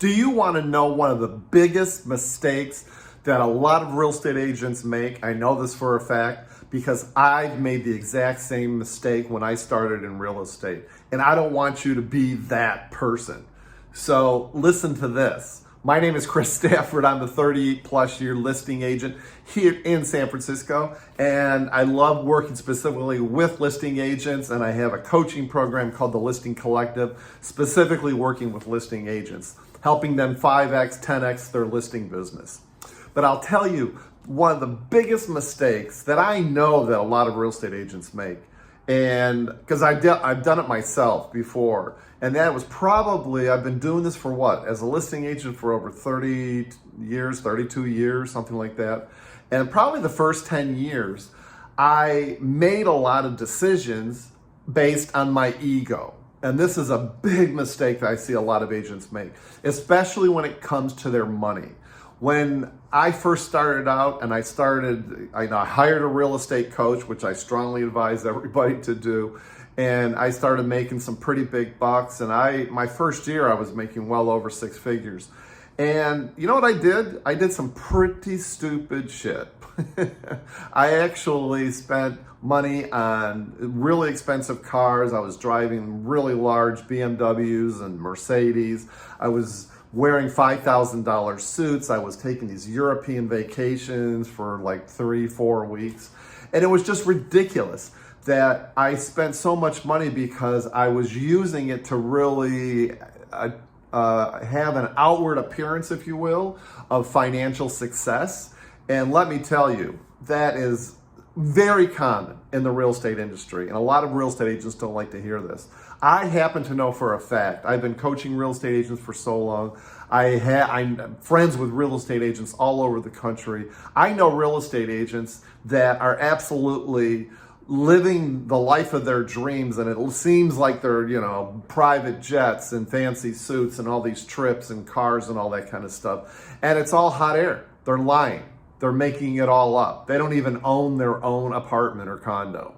Do you want to know one of the biggest mistakes that a lot of real estate agents make? I know this for a fact because I've made the exact same mistake when I started in real estate, and I don't want you to be that person. So listen to this. My name is Chris Stafford. I'm a 30-plus year listing agent here in San Francisco, and I love working specifically with listing agents, and I have a coaching program called the Listing Collective, specifically working with listing agents, helping them 5X, 10X their listing business. But I'll tell you, one of the biggest mistakes that I know that a lot of real estate agents make, and because I've done it myself before, and that was probably, I've been doing this for what? As a listing agent for over 30 years, 32 years, something like that. And probably the first 10 years, I made a lot of decisions based on my ego. And this is a big mistake that I see a lot of agents make, especially when it comes to their money. When I first started out and I hired a real estate coach, which I strongly advise everybody to do. And I started making some pretty big bucks. And my first year, I was making well over 6 figures. And you know what I did? I did some pretty stupid shit. I actually spent money on really expensive cars. I was driving really large BMWs and Mercedes. I was wearing $5,000 suits. I was taking these European vacations for like 3-4 weeks. And it was just ridiculous that I spent so much money because I was using it to really have an outward appearance, if you will, of financial success. And let me tell you, that is very common in the real estate industry. And a lot of real estate agents don't like to hear this. I happen to know for a fact, I've been coaching real estate agents for so long. I'm friends with real estate agents all over the country. I know real estate agents that are absolutely living the life of their dreams, and it seems like they're, private jets and fancy suits and all these trips and cars and all that kind of stuff. And it's all hot air. They're lying. They're making it all up. They don't even own their own apartment or condo.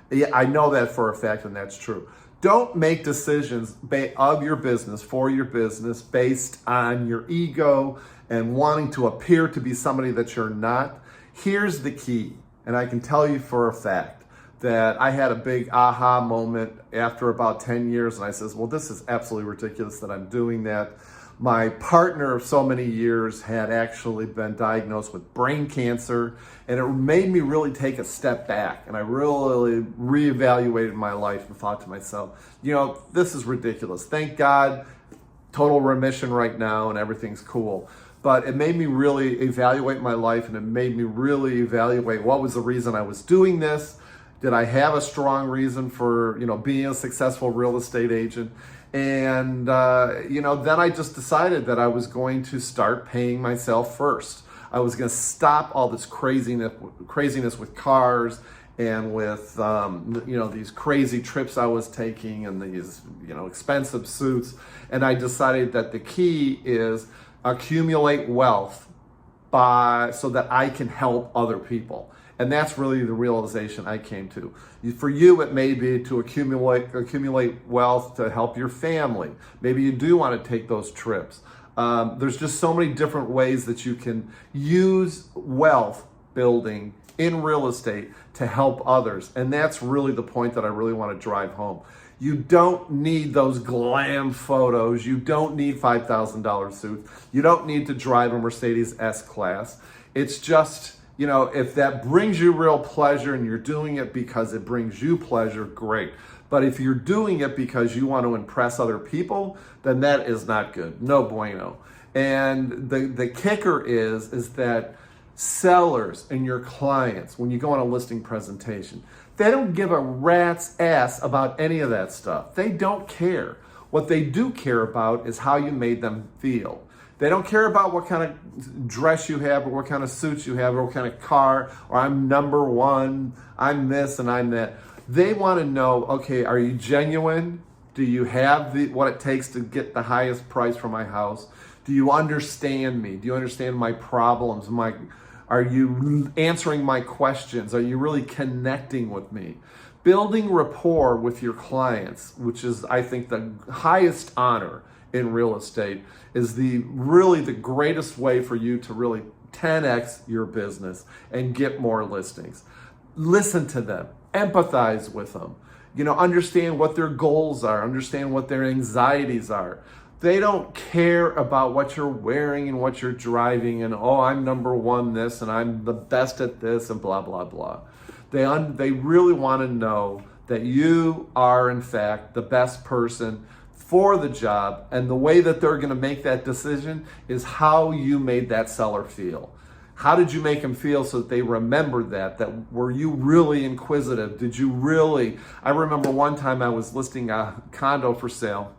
Yeah, I know that for a fact, and that's true. Don't make decisions of your business, for your business, based on your ego and wanting to appear to be somebody that you're not. Here's the key, and I can tell you for a fact that I had a big aha moment after about 10 years, and I says, well, this is absolutely ridiculous that I'm doing that. My partner of so many years had actually been diagnosed with brain cancer, and it made me really take a step back, and I really reevaluated my life and thought to myself, this is ridiculous. Thank God, total remission right now, and everything's cool. But it made me really evaluate my life, and it made me really evaluate what was the reason I was doing this. Did I have a strong reason for, being a successful real estate agent? And, then I just decided that I was going to start paying myself first. I was going to stop all this craziness with cars and with, these crazy trips I was taking and these, expensive suits. And I decided that the key is accumulate wealth so that I can help other people. And that's really the realization I came to. For you, it may be to accumulate wealth to help your family. Maybe you do want to take those trips. There's just so many different ways that you can use wealth building in real estate to help others. And that's really the point that I really want to drive home. You don't need those glam photos. You don't need $5,000 suits. You don't need to drive a Mercedes S-Class. It's just, if that brings you real pleasure and you're doing it because it brings you pleasure, great. But if you're doing it because you want to impress other people, then that is not good. No bueno. And the kicker is that sellers and your clients, when you go on a listing presentation, they don't give a rat's ass about any of that stuff. They don't care. What they do care about is how you made them feel. They don't care about what kind of dress you have or what kind of suits you have or what kind of car, or I'm number one, I'm this and I'm that. They want to know, okay, are you genuine? Do you have what it takes to get the highest price for my house? Do you understand me? Do you understand my problems? Are you answering my questions? Are you really connecting with me? Building rapport with your clients, which is, I think, the highest honor in real estate is really the greatest way for you to really 10x your business and get more listings. Listen to them, empathize with them, understand what their goals are, understand what their anxieties are. They don't care about what you're wearing and what you're driving and, oh, I'm number one this and I'm the best at this and blah, blah, blah. They really want to know that you are, in fact, the best person for the job, and the way that they're going to make that decision is how you made that seller feel. How did you make them feel so that they remembered that were you really inquisitive? Did you really? I remember one time I was listing a condo for sale.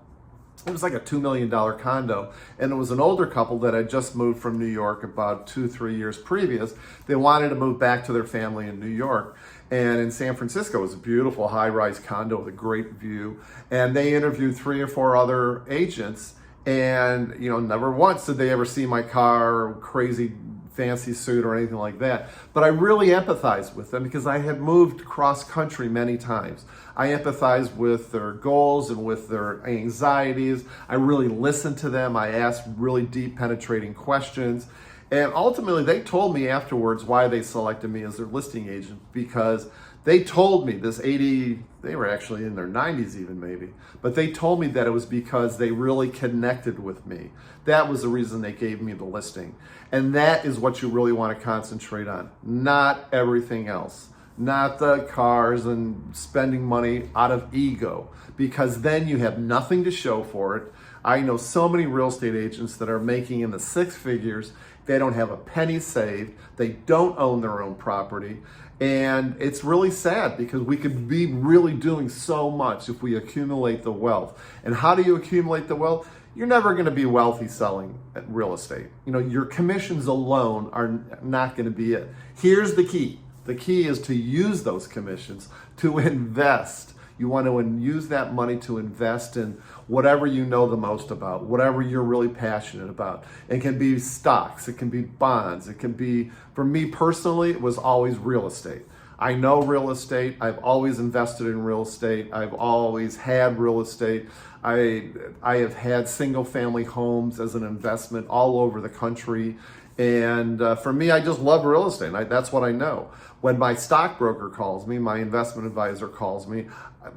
It was like a $2 million condo, and it was an older couple that had just moved from New York about 2-3 years previous. They wanted to move back to their family in New York, and in San Francisco it was a beautiful high-rise condo with a great view, and they interviewed 3 or 4 other agents, and never once did they ever see my car, crazy fancy suit or anything like that. But I really empathized with them because I had moved cross country many times. I empathized with their goals and with their anxieties. I really listened to them. I asked really deep, penetrating questions. And ultimately, they told me afterwards why they selected me as their listing agent, because they told me they were actually in their 90s even maybe, but they told me that it was because they really connected with me. That was the reason they gave me the listing. And that is what you really want to concentrate on, not everything else, not the cars and spending money out of ego, because then you have nothing to show for it. I know so many real estate agents that are making in the 6 figures. They don't have a penny saved. They don't own their own property. And it's really sad because we could be really doing so much if we accumulate the wealth. And how do you accumulate the wealth? You're never going to be wealthy selling real estate. Your commissions alone are not going to be it. Here's the key. The key is to use those commissions to invest. You want to use that money to invest in whatever you know the most about, whatever you're really passionate about. It can be stocks, it can be bonds, it can be, for me personally, it was always real estate. I know real estate. I've always invested in real estate. I've always had real estate. I have had single family homes as an investment all over the country. And for me, I just love real estate. That's what I know. When my stockbroker calls me, my investment advisor calls me,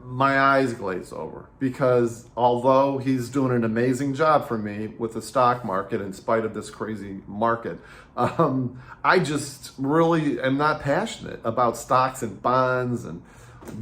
my eyes glaze over, because although he's doing an amazing job for me with the stock market in spite of this crazy market, I just really am not passionate about stocks and bonds and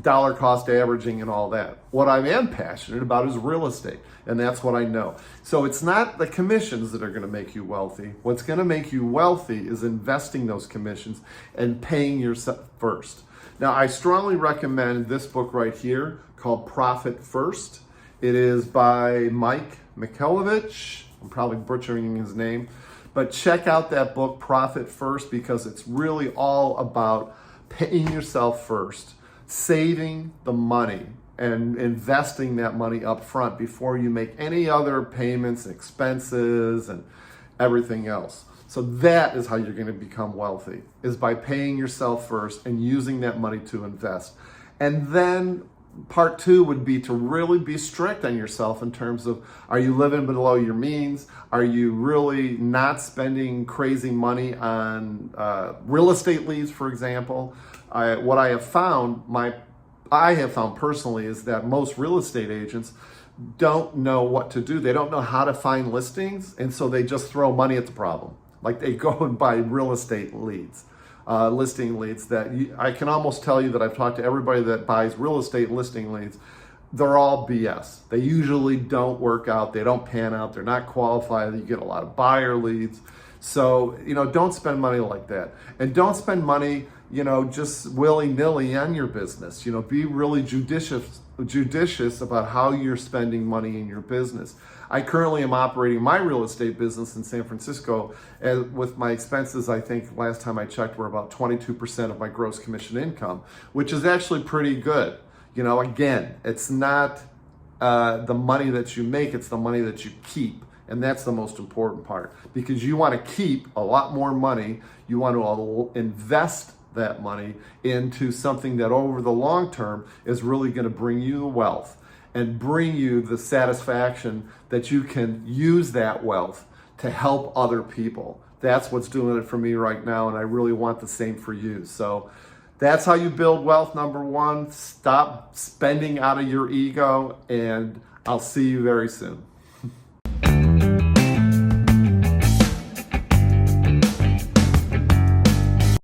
dollar cost averaging and all that. What I am passionate about is real estate, and that's what I know. So it's not the commissions that are going to make you wealthy. What's going to make you wealthy is investing those commissions and paying yourself first. Now, I strongly recommend this book right here called Profit First. It is by Mike Michalowicz. I'm probably butchering his name, but check out that book, Profit First, because it's really all about paying yourself first, saving the money and investing that money up front before you make any other payments, expenses, and everything else. So that is how you're going to become wealthy, is by paying yourself first and using that money to invest. And then part 2 would be to really be strict on yourself in terms of, are you living below your means? Are you really not spending crazy money on real estate leads, for example? What I have found personally is that most real estate agents don't know what to do. They don't know how to find listings, and so they just throw money at the problem. Like they go and buy real estate leads, listing leads that I can almost tell you that I've talked to everybody that buys real estate listing leads. They're all BS. They usually don't work out. They don't pan out. They're not qualified. You get a lot of buyer leads. So, don't spend money like that. And don't spend money, just willy-nilly on your business. Be really judicious about how you're spending money in your business. I currently am operating my real estate business in San Francisco, and with my expenses, I think last time I checked, were about 22% of my gross commission income, which is actually pretty good. Again, it's not the money that you make, it's the money that you keep. And that's the most important part, because you want to keep a lot more money. You want to invest that money into something that over the long term is really going to bring you the wealth. and bring you the satisfaction that you can use that wealth to help other people. That's what's doing it for me right now, and I really want the same for you. So that's how you build wealth. Number one, stop spending out of your ego, and I'll see you very soon.